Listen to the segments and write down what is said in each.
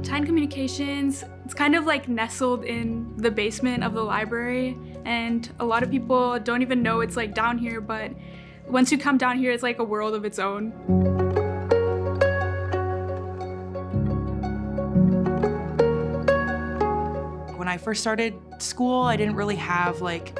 Titan Communications, it's kind of like nestled in the basement of the library, and a lot of people don't even know it's like down here, but once you come down here, it's like a world of its own. When I first started school, I didn't really have like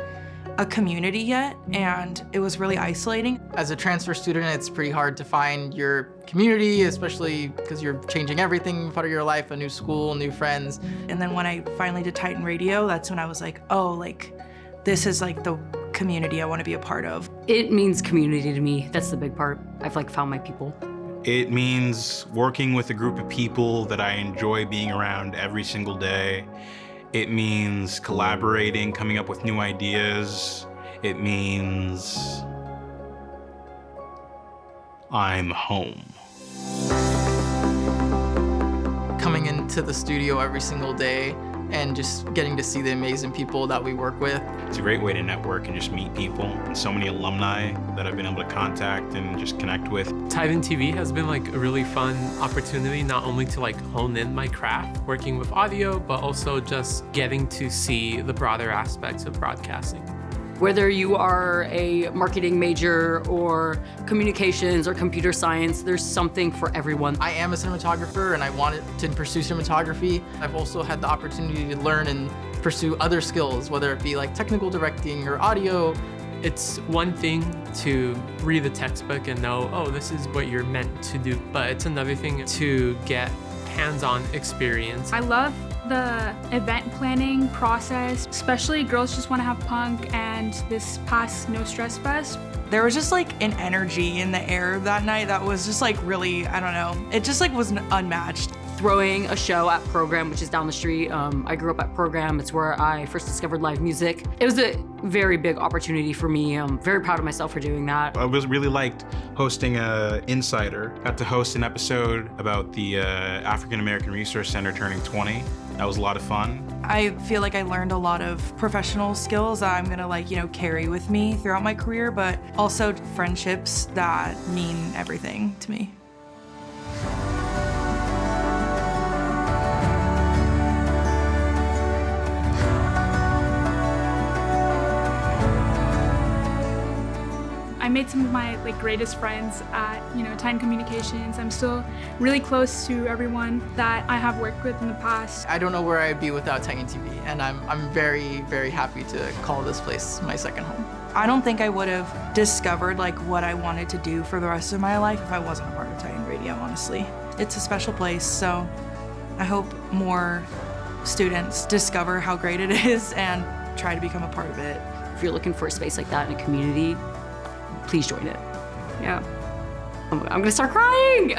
a community yet, and it was really isolating. As a transfer student, it's pretty hard to find your community, especially because you're changing everything, part of your life, a new school, new friends. And then when I finally did Titan Radio, that's when I was like, oh, like, this is like the community I want to be a part of. It means community to me. That's the big part. I've like found my people. It means working with a group of people that I enjoy being around every single day. It means collaborating, coming up with new ideas. It means I'm home. Coming into the studio every single day and just getting to see the amazing people that we work with. It's a great way to network and just meet people. And so many alumni that I've been able to contact and just connect with. Titan TV has been like a really fun opportunity, not only to like hone in my craft working with audio, but also just getting to see the broader aspects of broadcasting. Whether you are a marketing major or communications or computer science, there's something for everyone. I am a cinematographer and I wanted to pursue cinematography. I've also had the opportunity to learn and pursue other skills, whether it be like technical directing or audio. It's one thing to read the textbook and know, oh, this is what you're meant to do, but it's another thing to get hands-on experience. I love the event planning process, especially Girls Just Want to Have Punk and this past No Stress Fest. There was just like an energy in the air that night that was just like really, I don't know, it just like was unmatched. Throwing a show at Program, which is down the street. I grew up at Program. It's where I first discovered live music. It was a very big opportunity for me. I'm very proud of myself for doing that. I really liked hosting Insider. Got to host an episode about the African American Resource Center turning 20. That was a lot of fun. I feel like I learned a lot of professional skills that I'm gonna like, carry with me throughout my career, but also friendships that mean everything to me. I made some of my greatest friends at Titan Communications. I'm still really close to everyone that I have worked with in the past. I don't know where I'd be without Titan TV, and I'm very, very happy to call this place my second home. I don't think I would have discovered like what I wanted to do for the rest of my life if I wasn't a part of Titan Radio, honestly. It's a special place, so I hope more students discover how great it is and try to become a part of it. If you're looking for a space like that in a community, please join it. Yeah. I'm gonna start crying.